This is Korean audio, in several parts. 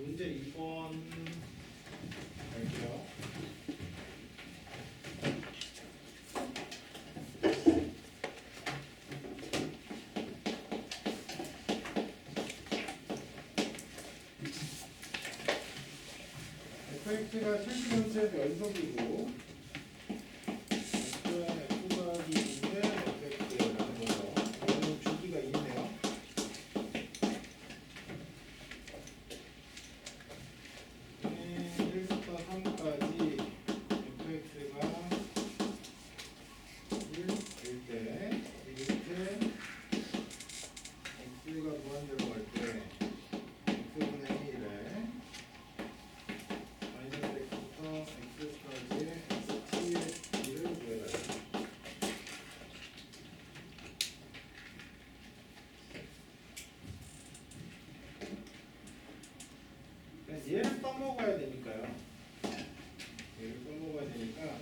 문제 2번 갈게요. fx가 실수변수의 연속이고 f 더하기 2는 fx라는 거죠. 이거는 주기가 있네요. 네, 1부터 3까지 fx가 1일 때, 이 밑에 x가 무한대로 갈 때 x분의 1에 마이너스 x부터 x까지의 xt의 를 구해라. 얘를 써먹어야 되니까요. 얘를 써먹어야 되니까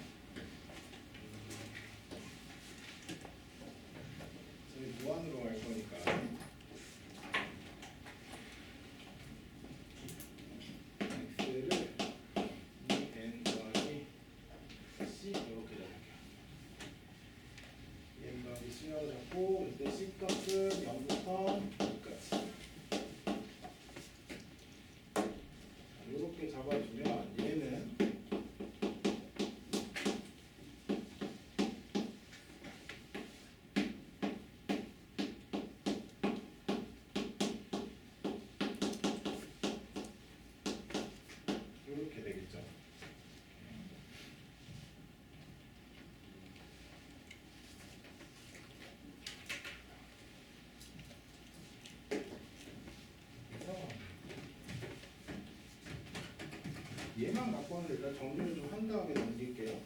저희 무한으로 갈 거니까 x를 2n 더하기 c 이렇게 잡을게요. 2n 더하기 c라고 잡고 이때 c 값은 0부터 2까지 이렇게 잡아주면 얘는 이렇게 되겠죠. 그래서 얘만 갖고는 일단 정리를 좀 한 다음에 넘길게요.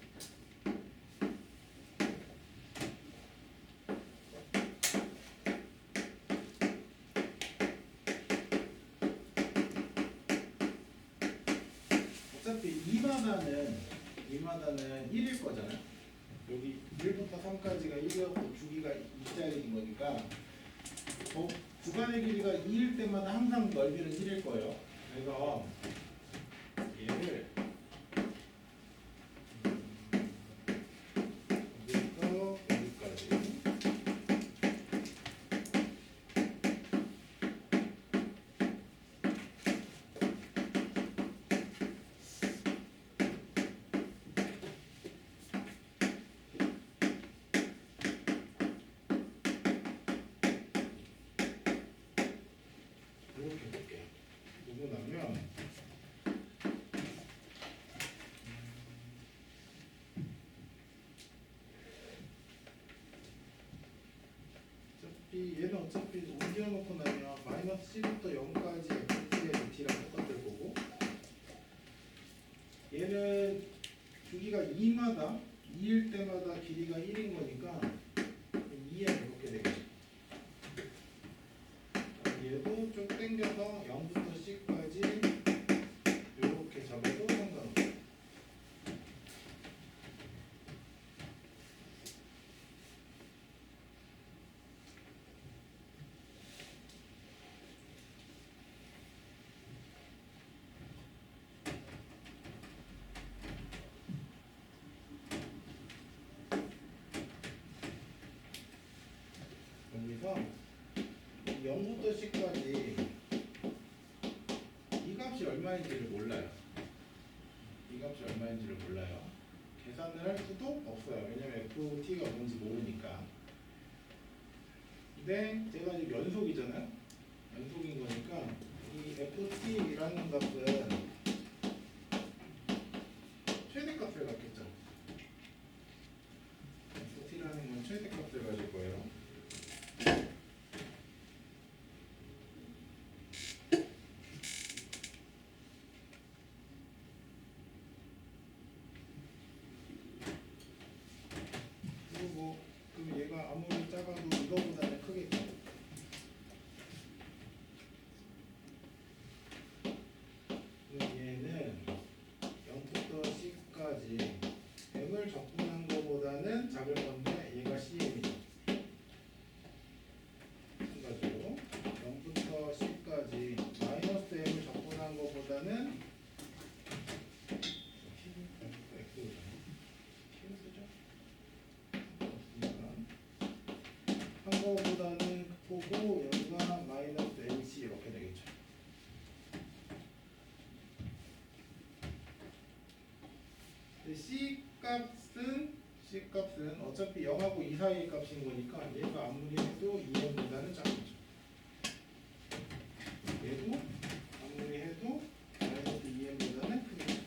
어차피 2마다는 1일 거잖아요. 여기 1부터 3까지가 1이었고 주기가 2짜리인 거니까 주간의 길이가 2일 때마다 항상 넓이는 1일 거예요. 그래서 얘를 여기부터 여기까지 이렇게 볼게요. 보고 나면 얘는 어차피 옮겨놓고 나면 마이너스 C부터 0까지 fx의 dt랑 똑같을 거고 얘는 주기가 2마다 2일 때마다 길이가 1인 거니까 2에 이렇게 되겠죠. 얘도 쭉 당겨서 0부터 C까지 이렇게 잡아도 상관없어요. 여기서 0부터 C까지 이 값이 얼마인지를 몰라요. 이 값이 얼마인지를 몰라요. 계산을 할 수도 없어요. 왜냐면 ft가 뭔지 모르니까. 근데 제가 지금 연속이잖아요. 연속인 거니까 이 ft라는 값은 최대값을 갖겠죠. ft라는 건 최대값을 가질 거예요. 그리고 그럼 얘가 아무리 작아도 이거보다는 크겠죠. C 값은 어차피 0하고 2 사이의 값인 거니까 얘가 아무리 해도 2n보다는 작겠죠. 얘도 아무리 해도 마이너스 2n보다는 크겠죠.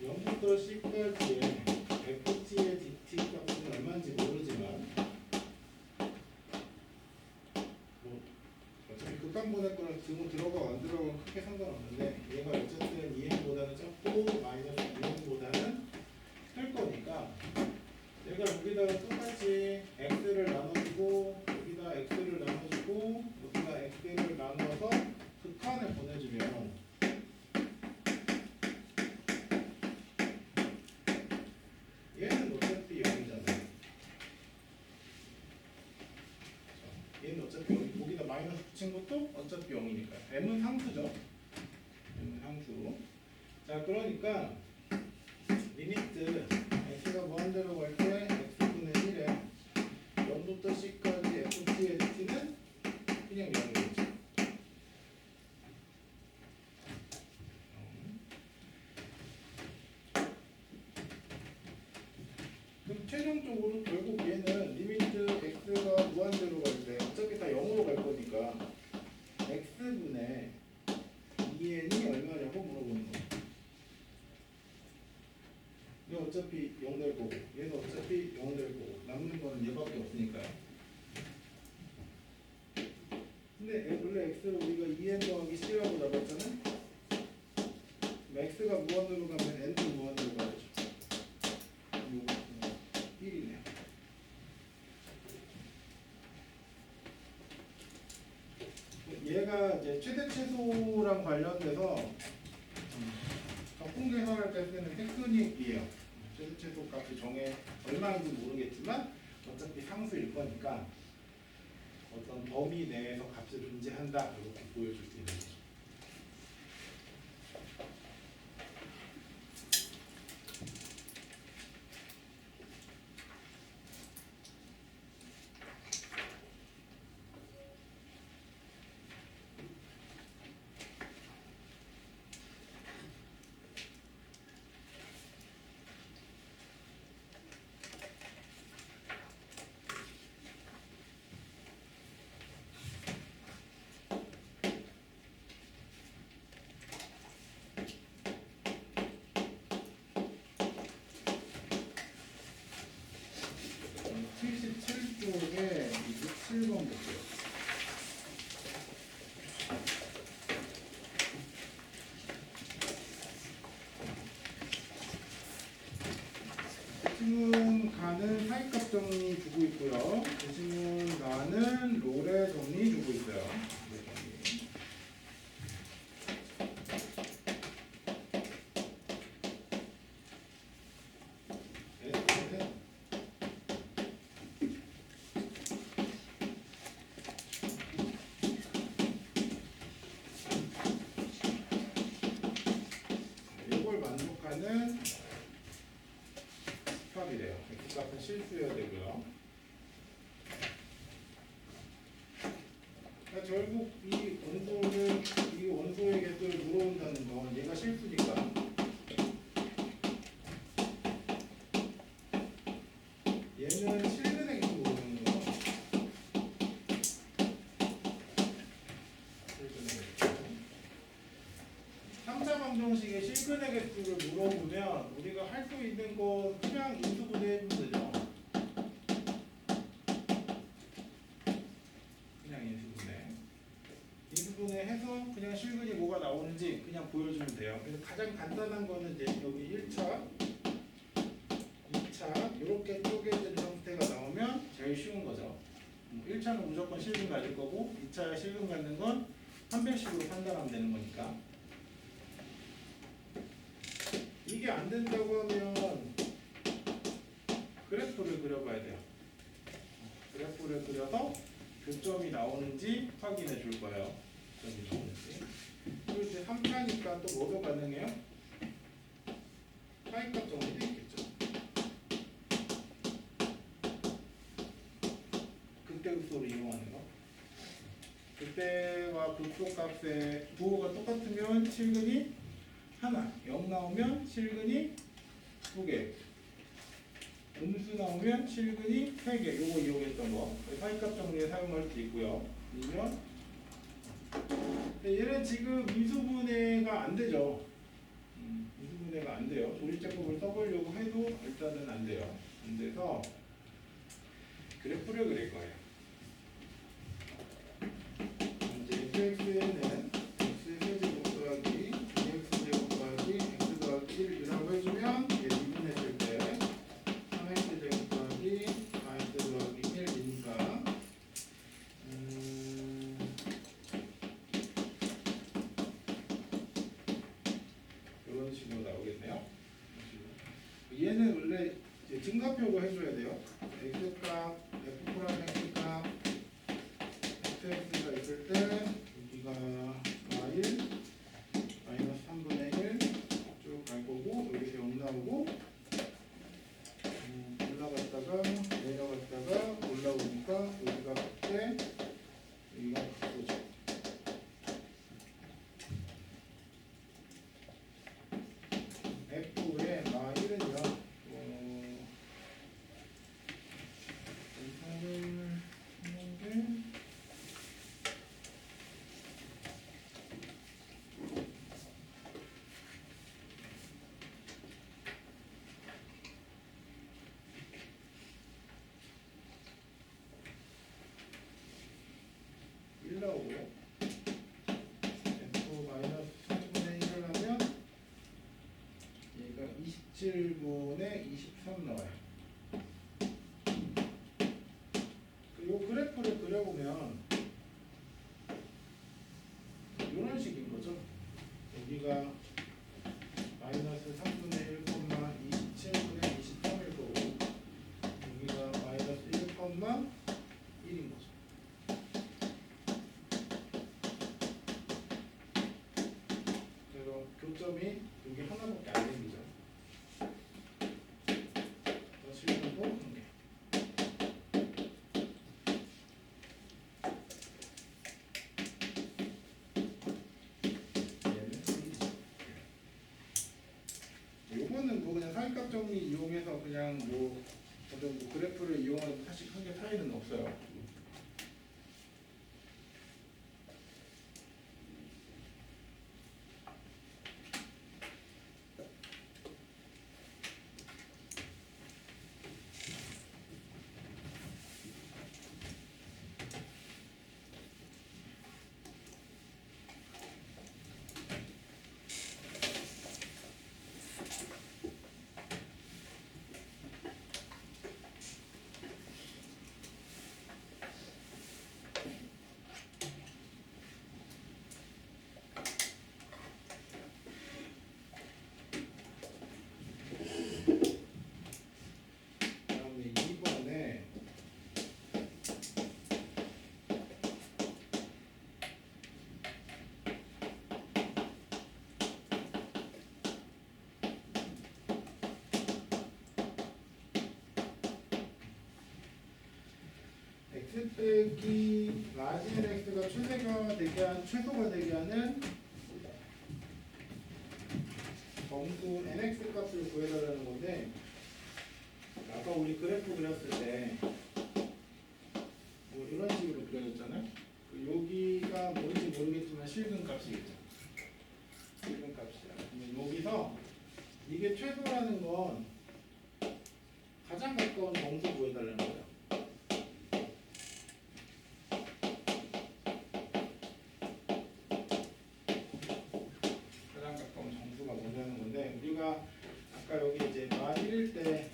0부터 C까지의 FT의 DT 값은 얼마인지 모르지만 뭐 어차피 극한분해 거는 등호 들어가 안 들어가면 크게 상관없는데 얘가 어쨌든 2n보다는 작고 마이너스 2n보다는 클 거니까 내가 여기다가 똑같이 x를 나눠주고 여기다 x를 나눠주고 여기다 x를 나눠서 극한을 보내주면 얘는 어차피 0이잖아. 얘는 어차피 여기다 마이너스 붙인 것도 어차피 0이니까 m은 상수죠. m은 상수. 자 그러니까 리미트 x가 무한대로 갈 때 x분의 1에 0부터 c까지 ft의 t는 그냥 0이겠죠. 그럼 최종적으로 결국 얘는 리미트 x가 무한대로 갈 때 어차피 다 0으로 갈 거니까 x분의 2n이 얼마냐고 물어보는 거예요. 얘 어차피 0 될 거고 얘는 어차피 0 될 거고 남는 거는 얘밖에 없으니까요. 근데 원래 x를 우리가 2n 더하기 c라고 잡았잖아요. 그럼 x가 무한으로 가면 n도 무한으로 가야죠. 요거 1이네요. 얘가 이제 최대 최소랑 관련돼서 적분 계산할 때 쓰는 테크닉이에요. 최대 최소 값이 정해 얼마인지 모르겠지만 어차피 상수일 거니까 어떤 범위 내에서 값이 존재한다 이렇게 보여줄 수 있는 거죠. 쪽에 27번 볼게요. 대칭은 가는 사이값 정리 주고 있고요. 대칭은 가는 롤의 정리 주고 있어요. 만족하는 합이래요. x값은 실수여야 되고요. 그러니까 결국 이 원소에게 또 물어온다는 건 얘가 실수니까 얘는 실근액이 물어보는 거죠. 실근액. 3차 방정식의 실근의 개수를 물어보면 우리가 할 수 있는 건 그냥 인수분해 해주면 되죠. 그냥 인수분해 해서 그냥 실근이 뭐가 나오는지 그냥 보여주면 돼요. 그래서 가장 간단한 거는 이제 여기 1차, 2차 이렇게 쪼개진 형태가 나오면 제일 쉬운 거죠. 1차는 무조건 실근 가질 거고 2차에 실근 갖는 건 판별식으로 판단하면 되는 거니까. 이게 안 된다고 하면 그래프를 그려봐야 돼요. 그래프를 그려서 교점이 나오는지 확인해 줄 거예요. 교점이 나오는지. 그리고 이제 3차니까 또 뭐도 가능해요? 사이값 정리도 있겠죠. 극대극소를 이용하는 거. 극대와 부호가 극소값에 부호가 똑같으면 실근이 하나, 0 나오면 실근이 2개, 음수 나오면 실근이 3개. 요거 이용했던 거 사이값 정리에 사용할 수 있고요. 아니면 얘는 지금 미수분해가 안 되죠. 미수분해가 안 돼요. 조립제법을 써보려고 해도 일단은 안 돼요. 안 돼서 그래프를 그릴 거예요. 이제 fx에는 x 세제곱 더하기 bx 제곱 더하기 x 더하기 1이라고 해주면 얘 미분했을 때 3x 제곱 더하기 4x 더하기 1이니까 이런 식으로 나오겠네요. 얘는 원래 이제 증가표로 해줘야 돼요. x값, f' x값, fx가 있을 때 여기가 y1 마이너스 3분의 1 쭉 갈 거고 여기서 0 나오고 올라갔다가 내려갔다가 올라오니까 여기가 극대 여기가 극소죠. f의 y1은요 나오고요. f 마이너스 3분의 1을 하면 얘가 27분의 23 나와요. 이 그래프를 그려보면 이런 식인 거죠. 여기가 마이너스 3분의 1, 27분의 23일 거고 여기가 마이너스 1, 1인 거죠. 교점이 여기 하나밖에 안 생기죠. 더 실수도 한 개. 요거는 뭐 그냥 사이값 정리 이용해서 그냥 뭐 어떤 뭐 그래프를 이용하는 사실 크게 차이는 없어요. 그다음에 2번에 x 빼기 라지 x가 최소가 되게 하는 정수 nx 값을 구해달라는 건데 아까 우리 그래프 그렸을 때 뭐 이런 식으로 그려졌잖아요. 여기가 뭔지 모르겠지만 실근 값이겠죠. 실근 값이야. 그러면 여기서 이게 최소라는 건 가장 가까운 정수 구해달라는 거예요. 가장 가까운 정수가 뭐냐는 건데 우리가 아까 여기 이제 마 1일 때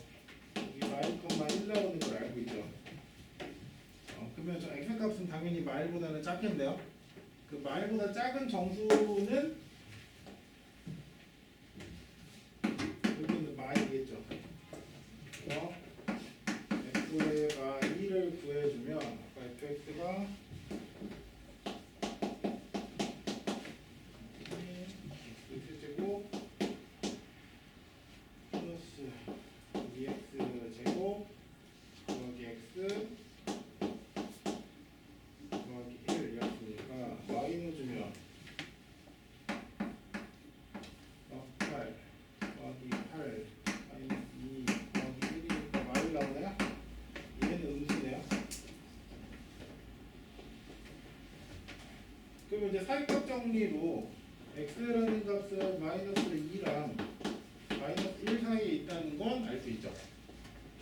여기 마일, 1 나오는 걸 알고 있죠. 그러면 저 x 값은 당연히 마일보다는 작겠네요. 그 마일보다 작은 정수는 여기는 마이겠죠. 그래서 f의 마2를 구해주면 아까 fx가 x제곱 플러스 2x 제곱 더하기 x 더하기 1이었으니까 y는 그러면 이제 사이값 정리로 x라는 값은 마이너스 2랑 마이너스 1 사이에 있다는 건 알 수 있죠.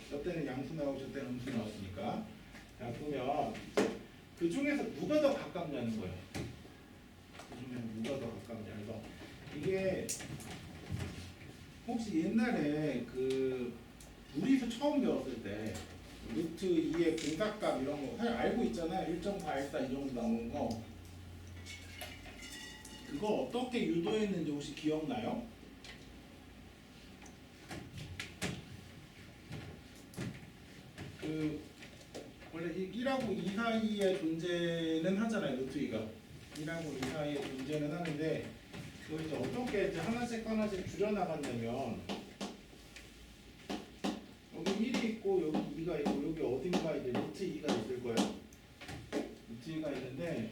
저 때는 양수 나오고 저 때는 음수 나왔으니까. 자, 그러면 그 중에서 누가 더 가깝냐는 거예요. 그 중에서 누가 더 가깝냐. 그래서 이게 혹시 옛날에 그 우리서 처음 배웠을 때 루트 2의 분각값 이런 거 사실 알고 있잖아요. 1.414 이 정도 나오는 거. 그거 어떻게 유도했는지 혹시 기억나요? 그 원래 1하고 2 사이에 존재는 하잖아요. 루트 2가 1하고 2 사이에 존재는 하는데 그걸 이제 어떻게 이제 하나씩 하나씩 줄여나갔냐면 여기 1이 있고 여기 2가 있고 여기 어딘가 이제 루트 2가 있을 거예요. 루트 2가 있는데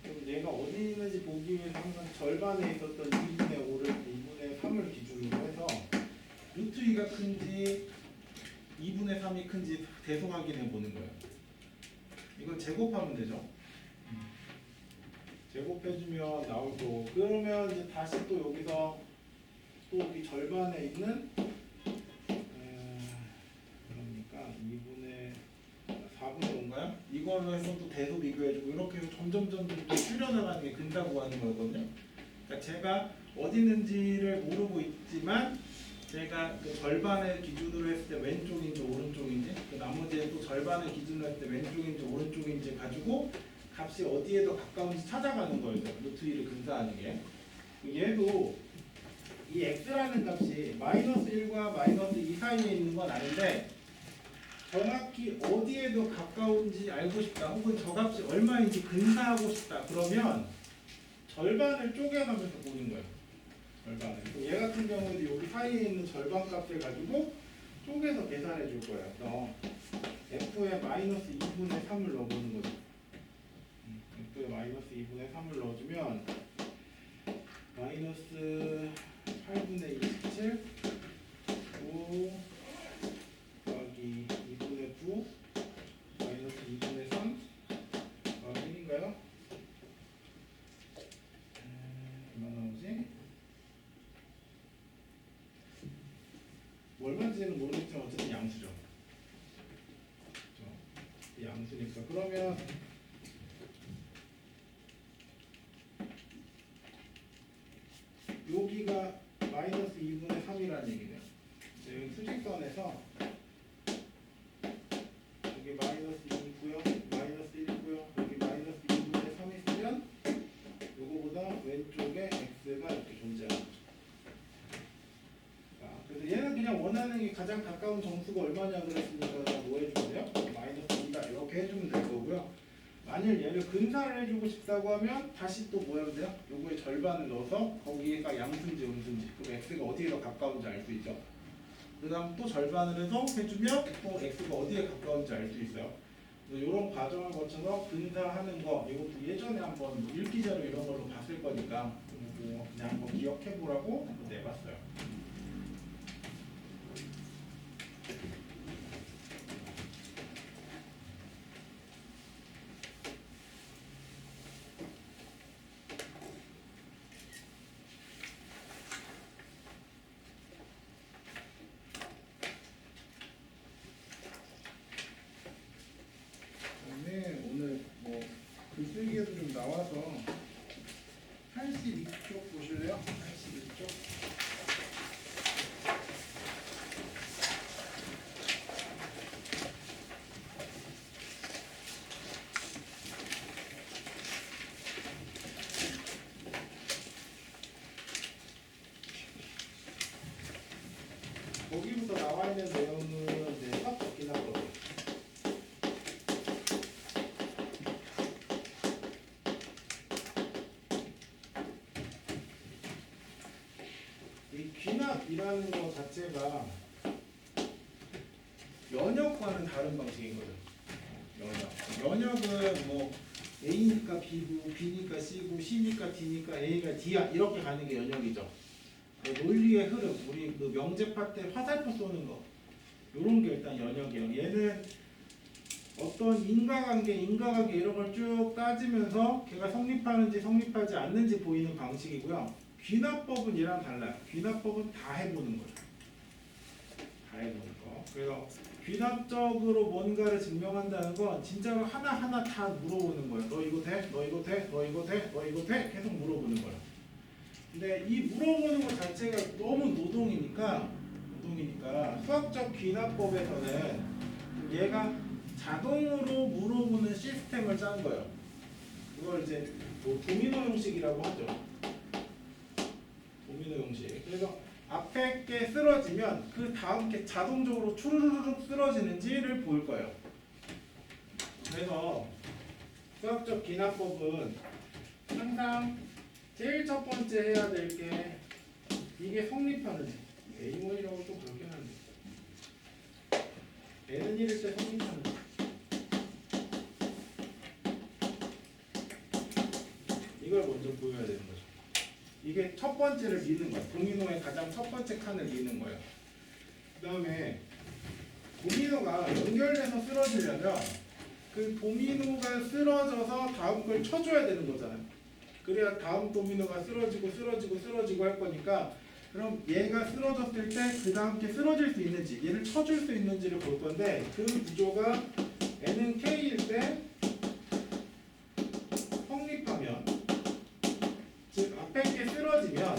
그럼 얘가 어디 있는지 보기 위해서 항상 절반에 있었던 2분의 5를 2분의 3을 기준으로 해서 루트 2가 큰지 2분의 3이 큰지 대소 확인해 보는 거예요. 이걸 제곱하면 되죠. 제곱해주면 나올 거고 그러면 이제 다시 또 여기서 또 이 절반에 있는 그러니까 2분의 4분의 5인가요? 이걸로 해서 또 대소 비교해주고 이렇게 해서 점점 또 줄여나가는 게 근다고 하는 거거든요. 그러니까 제가 어디 있는지를 모르고 있지만 제가 그 절반의 기준으로 했을 때 왼쪽인지 오른쪽인지 그 나머지에 또 절반의 기준으로 했을 때 왼쪽인지 오른쪽인지 가지고 값이 어디에 더 가까운지 찾아가는 거예요. 루트 2를 근사하는 게. 얘도 이 x라는 값이 마이너스 1과 마이너스 2 사이에 있는 건 아닌데 정확히 어디에 더 가까운지 알고 싶다 혹은 저 값이 얼마인지 근사하고 싶다 그러면 절반을 쪼개가면서 보는 거예요. 절반을. 얘 같은 경우에도 여기 사이에 있는 절반 값을 가지고 쪼개서 계산해 줄 거예요. 그래서 f에 마이너스 2분의 3을 넣어보는 거죠. f에 마이너스 2분의 3을 넣어주면 마이너스 8분의 27 5 더하기 2분의 9 마이너스 2분의 3 1인가요? 얼마 나오지? 뭐 얼마인지는 모르겠지만 어쨌든 양수죠. 그렇죠? 양수니까 그러면 여기가 마이너스 2분의 3이라는 얘기네요. 여기 수직선에서 여기 마이너스 2고요, 마이너스 1이고요, 여기 마이너스 2분의 3이 있으면 요거보다 왼쪽에 x가 이렇게 존재하는 거죠. 자, 그래서 얘는 그냥 원하는 게 가장 가까운 정수가 얼마냐 그랬으니까 뭐 해주면 돼요? 마이너스 2다 이렇게 해주면 될 거고요. 만일 얘를 근사를 해주고 싶다고 하면 다시 또 뭐 해야 돼요? 요거의 절반을 넣어서 거기가 양수인지 음수인지 그럼 x가 어디에 더 가까운지 알 수 있죠. 그 다음 또 절반을 해서 해주면 또 x가 어디에 가까운지 알 수 있어요. 이런 과정을 거쳐서 근사하는 거 이것도 예전에 한번 뭐 일기자료 이런 걸로 봤을 거니까 뭐 그냥 한번 기억해 보라고 한번 내봤어요. 오늘 뭐 글쓰기에도 좀 나와서 82쪽 보실래요? 82쪽. 거기부터 나와 있는 내용은 이제 딱 적긴 하거든요. 이 귀납이라는 것 자체가 연역과는 다른 방식이거든. 연역은 뭐 A니까 B고 B니까 C고 C니까 D니까 A가 D야 이렇게 가는 게 연역이죠. 논리의 흐름, 우리 그 명제파 때 화살표 쏘는 거 이런 게 일단 연역이에요. 얘는 어떤 인과관계 이런 걸 쭉 따지면서 걔가 성립하는지 성립하지 않는지 보이는 방식이고요. 귀납법은 얘랑 달라요. 귀납법은 다 해보는 거죠. 다 해보는 거. 그래서 귀납적으로 뭔가를 증명한다는 건 진짜로 하나하나 다 물어보는 거예요. 너 이거 돼? 너 이거 돼? 너 이거 돼? 너 이거 돼? 계속 물어보는 거예요. 근데 이 물어보는 것 자체가 너무 노동이니까 수학적 귀납법에서는 얘가 자동으로 물어보는 시스템을 짠 거예요. 그걸 이제 뭐 도미노 형식이라고 하죠. 도미노 형식. 그래서 앞에 게 쓰러지면 그 다음 게 자동적으로 추르르륵 쓰러지는지를 볼 거예요. 그래서 수학적 귀납법은 항상 제일 첫 번째 해야 될 게 이게 성립하는지. A1이라고 좀 그렇긴 한데 N은 1일 때 성립하는지. 이걸 먼저 보여야 되는 거죠. 이게 첫 번째를 미는 거예요. 도미노의 가장 첫 번째 칸을 미는 거예요. 그 다음에 도미노가 연결돼서 쓰러지려면 그 도미노가 쓰러져서 다음 걸 쳐줘야 되는 거잖아요. 그래야 다음 도미노가 쓰러지고 할 거니까 그럼 얘가 쓰러졌을 때 그 다음 게 쓰러질 수 있는지 얘를 쳐줄 수 있는지를 볼 건데 그 구조가 N은 K일 때 성립하면 즉 앞에 게 쓰러지면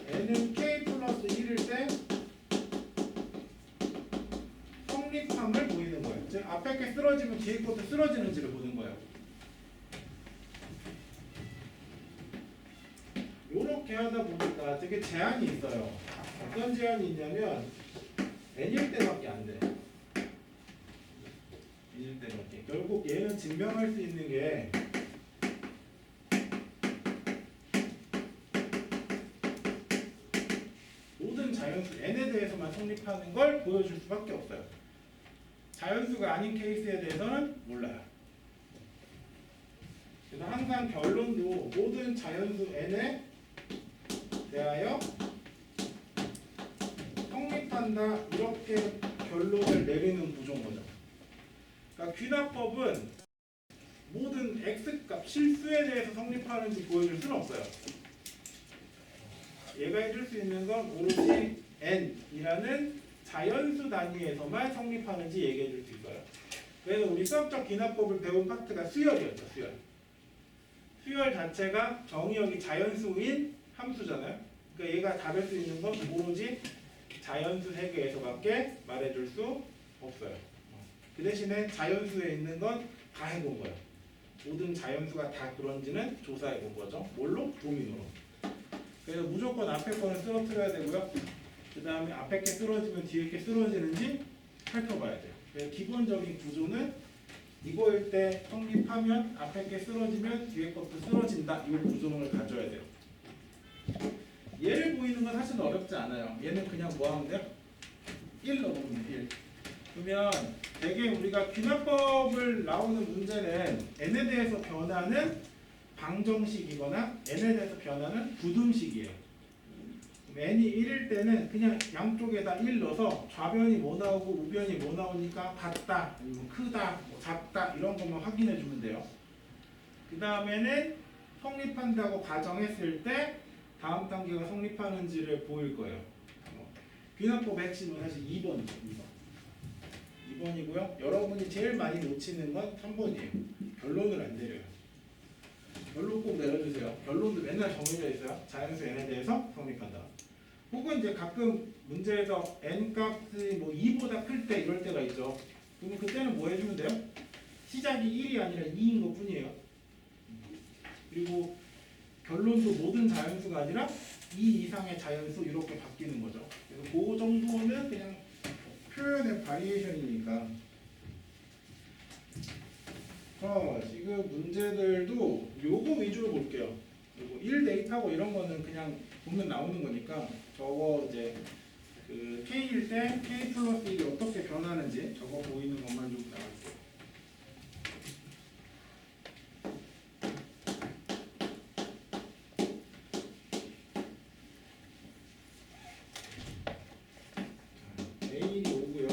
N은 K 플러스 1일 때 성립함을 보이는 거예요. 즉 앞에 게 쓰러지면 뒤에 것도 쓰러지는지를 보는 거예요. 이렇게 하다 보니까 되게 제한이 있어요. 어떤 제한이 있냐면 N일 때밖에 안 돼요. N일 때밖에. 결국 얘는 증명할 수 있는 게 모든 자연수 N에 대해서만 성립하는 걸 보여줄 수밖에 없어요. 자연수가 아닌 케이스에 대해서는 몰라요. 그래서 항상 결론도 모든 자연수 N에 대하여 성립한다 이렇게 결론을 내리는 구조인 거죠. 그러니까 귀납법은 모든 x값 실수에 대해서 성립하는지 보여줄 수는 없어요. 얘가 해줄 수 있는 건 오로지 n이라는 자연수 단위에서만 성립하는지 얘기해 줄 수 있어요. 그래서 우리 수학적 귀납법을 배운 파트가 수열이었죠. 수열 자체가 정의역이 자연수인 함수잖아요. 그러니까 얘가 답할 수 있는 건 오로지 자연수 세계에서밖에 말해줄 수 없어요. 그 대신에 자연수에 있는 건 다 해본 거예요. 모든 자연수가 다 그런지는 조사해 본 거죠. 뭘로? 도미노로. 그래서 무조건 앞에 거는 쓰러뜨려야 되고요. 그 다음에 앞에 게 쓰러지면 뒤에 게 쓰러지는지 살펴봐야 돼요. 그래서 기본적인 구조는 이거일 때 성립하면 앞에 게 쓰러지면 뒤에 것도 쓰러진다. 이 구조를 가져야 돼요. 얘를 보이는 건 사실 어렵지 않아요. 얘는 그냥 뭐 하면 돼요? 1 넣으면 돼요. 1. 그러면 대개 우리가 귀납법을 나오는 문제는 n에 대해서 변하는 방정식이거나 n에 대해서 변하는 부등식이에요. n이 1일 때는 그냥 양쪽에다 1 넣어서 좌변이 뭐 나오고 우변이 뭐 나오니까 같다, 아니면 크다, 뭐 작다 이런 것만 확인해 주면 돼요. 그 다음에는 성립한다고 가정했을 때 다음 단계가 성립하는지를 보일 거예요. 귀납법의 핵심은 사실 2번이죠. 2번이고요. 여러분이 제일 많이 놓치는 건 3번이에요. 결론을 안 내려요. 결론 꼭 내려주세요. 결론도 맨날 정해져 있어요. 자연수 n에 대해서 성립한다. 혹은 이제 가끔 문제에서 n 값이 뭐 2보다 클 때 이럴 때가 있죠. 그러면 그때는 뭐 해주면 돼요? 시작이 1이 아니라 2인 것 뿐이에요. 그리고 결론도 모든 자연수가 아니라 2 이상의 자연수 이렇게 바뀌는 거죠. 그래서 그 정도는 그냥 표현의 바리에이션이니까. 지금 문제들도 요거 위주로 볼게요. 요거 1 대입하고 이런 거는 그냥 보면 나오는 거니까 저거 이제 그 K일 때 K 플러스 1이 어떻게 변하는지 저거 보이는 것만 좀 나갈게요. A1이 오고요.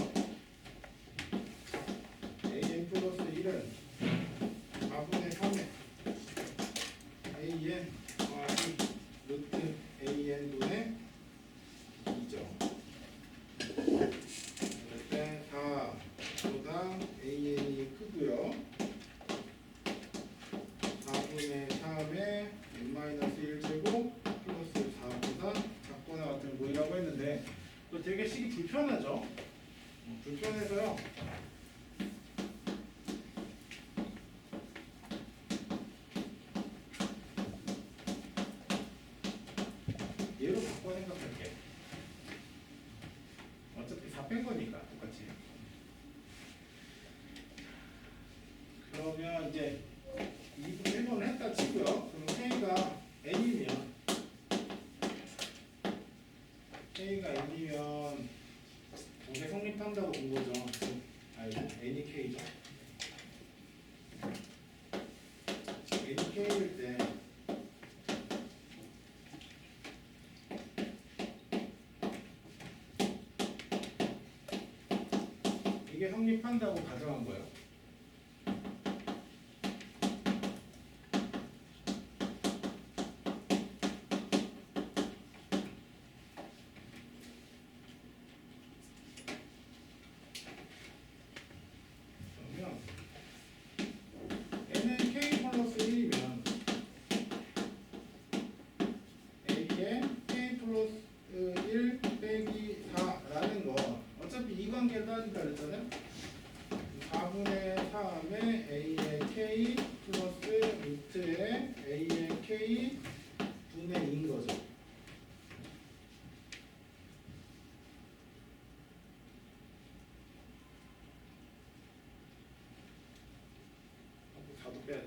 4분의 3의 n-1제곱 플러스 4보다 작거나 같은 뭐이라고 했는데 또 되게 식이 불편하죠? 불편해서요. 얘로 바꿔 생각할게. 어차피 4 뺀 거니까 똑같이. 그러면 이제 2분의 1번을 했다 치고요. 그럼 K가 N이면 공개 성립한다고 본 거죠. 아이고 N이 K죠. N이 K일 때 이게 성립한다고 가정한 거예요. 그러면 n은 k 플러스 1이면 a에 k 플러스 1 빼기 4라는 거 어차피 이 관계를 따진다 그랬잖아요. 4분의 3의 a의 k 플러스 루트의 a의 k 분의 2인 거죠. 자도 빼야 돼.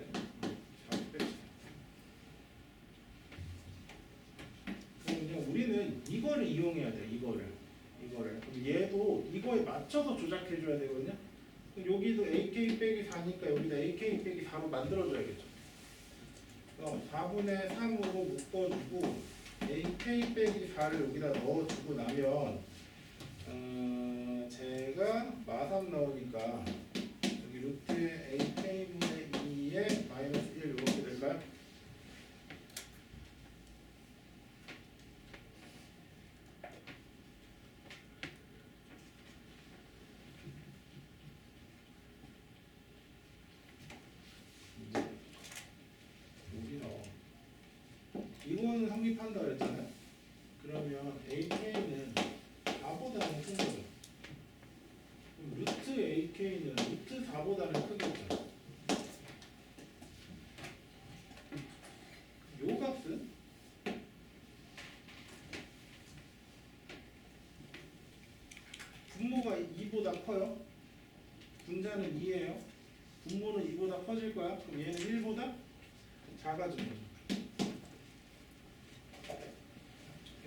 자도 빼지. 그럼 우리는 이거를 이용해야 돼. 이거를. 그럼 얘도 이거에 맞춰서 조작해줘야 되거든요. 그럼 여기도 AK 빼기 4니까 여기다 AK 빼기 4로 만들어줘야겠죠. 그럼 4분의 3으로 묶어주고 AK 빼기 4를 여기다 넣어주고 나면 제가 마삼 나오니까 여기 루트의 AK분의 2의 마이너스 1 이렇게 될까요? 이거는 성립한다 그랬잖아요. 그러면 AK는 4보다는 큰 거죠. 그럼 루트 AK는 루트 4보다는 크겠죠. 요 값은 분모가 2보다 커요. 분자는 2예요. 분모는 2보다 커질 거야. 그럼 얘는 1보다 작아지는 거죠.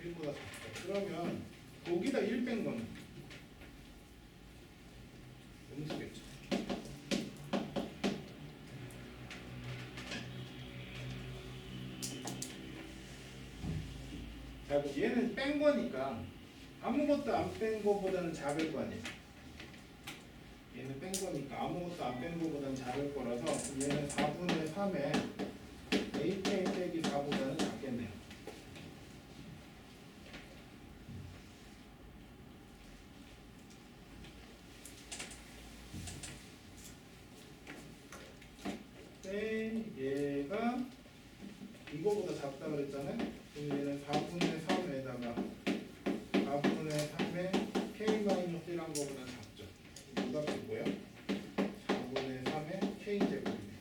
1보다 작다. 그러면 거기다 1 뺀 거는 음수겠죠. 자, 그럼 얘는 뺀 거니까 아무것도 안 뺀 거보다는 작을 거 아니에요. 얘는 뺀 거니까 아무것도 안 뺀 거보다는 작을 거라서 그럼 얘는 4분의 3에 AK 빼기 4보다는 작겠네요. 얘가 이거보다 작다 그랬잖아요. 그럼 얘는 4분의 3에다가 4분의 3의 k-1한 거보다 작죠. 누가 되고요? 4분의 3의 k제곱이네.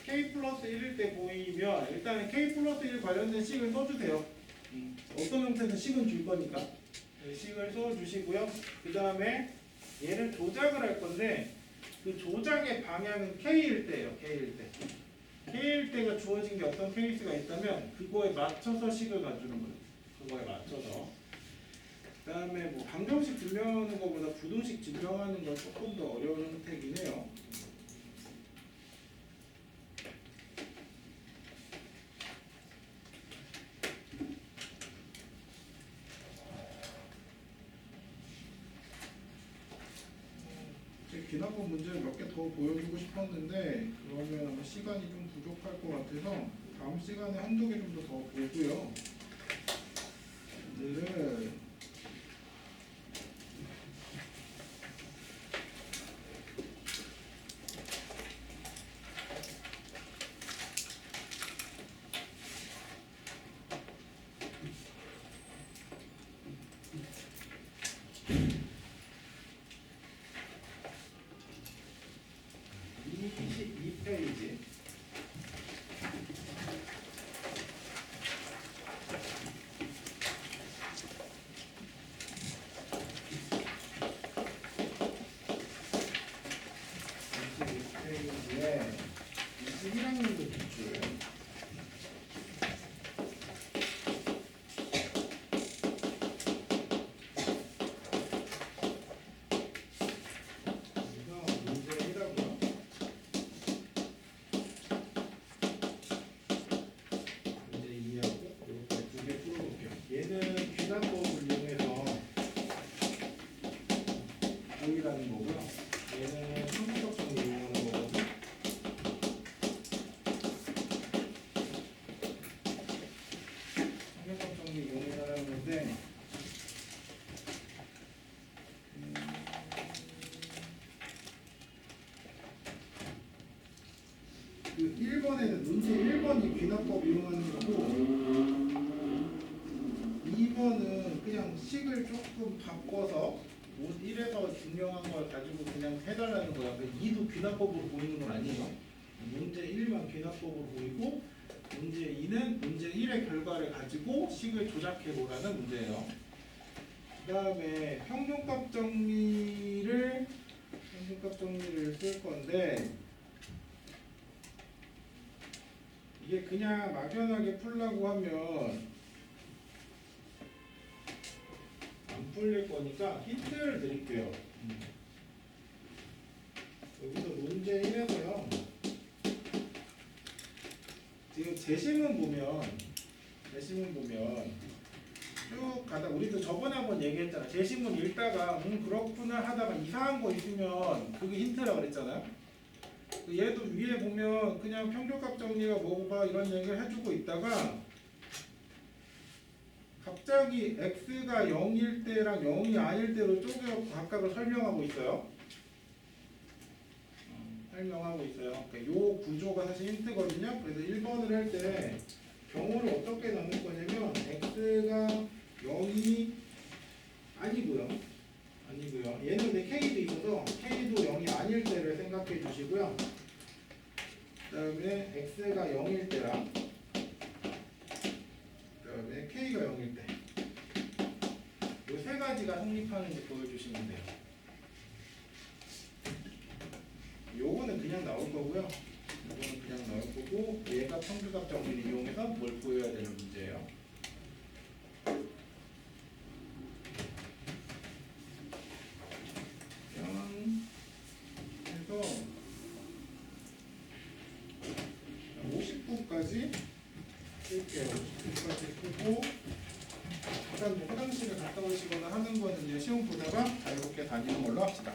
k 플러스 1일 때 보이면 일단은 k 플러스 1 관련된 식을 써주세요. 어떤 형태에서 식은 줄 거니까 식을 써주시고요. 그 다음에 얘를 조작을 할 건데 그 조작의 방향은 K일 때예요. K일 때가 주어진 게 어떤 케이스가 있다면 그거에 맞춰서 식을 가주는 거예요. 그거에 맞춰서. 그 다음에 뭐 방정식 증명하는 것보다 부등식 증명하는 건 조금 더 어려운 형태이긴 해요. 기나쁜 문제를 몇 개 더 보여주고 싶었는데 그러면 시간이 좀 부족할 것 같아서 다음 시간에 한두 개 정도 더 보고요. 오늘은 페이지. 페이지에 21학년도 기출. 얘는 귀납법을 이용해서 보이라는 거고요. 얘는 청구적 정리 이용하는 거거든요. 청구적 정리 이용하는 건데 그 1번에는 문제 1번이 귀납법 이용하는 거고 2번은 그냥 식을 조금 바꿔서 1에서 증명한 걸 가지고 그냥 해달라는 거야. 그러니까 2도 귀납법으로 보이는 건 아니에요. 문제 1만 귀납법으로 보이고 문제 2는 문제 1의 결과를 가지고 식을 조작해 보라는 문제예요. 그 다음에 평균값 정리를 쓸 건데 이게 그냥 막연하게 풀라고 하면 안 풀릴 거니까 힌트를 드릴게요. 여기서 문제 1에서요. 지금 제시문 보면 쭉 가다 우리도 저번에 한번 얘기했잖아. 제시문 읽다가 그렇구나 하다가 이상한 거 있으면 그게 힌트라고 그랬잖아요. 얘도 위에 보면 그냥 평균값 정리가 뭐고 이런 얘기를 해주고 있다가 갑자기 x가 0일 때랑 0이 아닐 때로 쪼개서 각각을 설명하고 있어요. 그러니까 이 구조가 사실 힌트거든요. 그래서 1번을 할 때 경우를 어떻게 나눌 거냐면 x가 0이 아니고요. 얘는 근데 k도 있어서 k도 0이 아닐 때를 생각해 주시고요. 그 다음에 x가 0일 때랑 그 다음에 k가 0일 때 이 세 가지가 성립하는지 보여주시면 돼요. 요거는 그냥 나올 거고요. 얘가 평균값 정리를 이용해서 뭘 보여야 되는 문제예요. 해서 50분까지 쓸게요. 50분까지 쓰고 잠깐 화장실에 갔다 오시거나 하는 거는 이제 시험 보다가 자유롭게 다니는 걸로 합시다.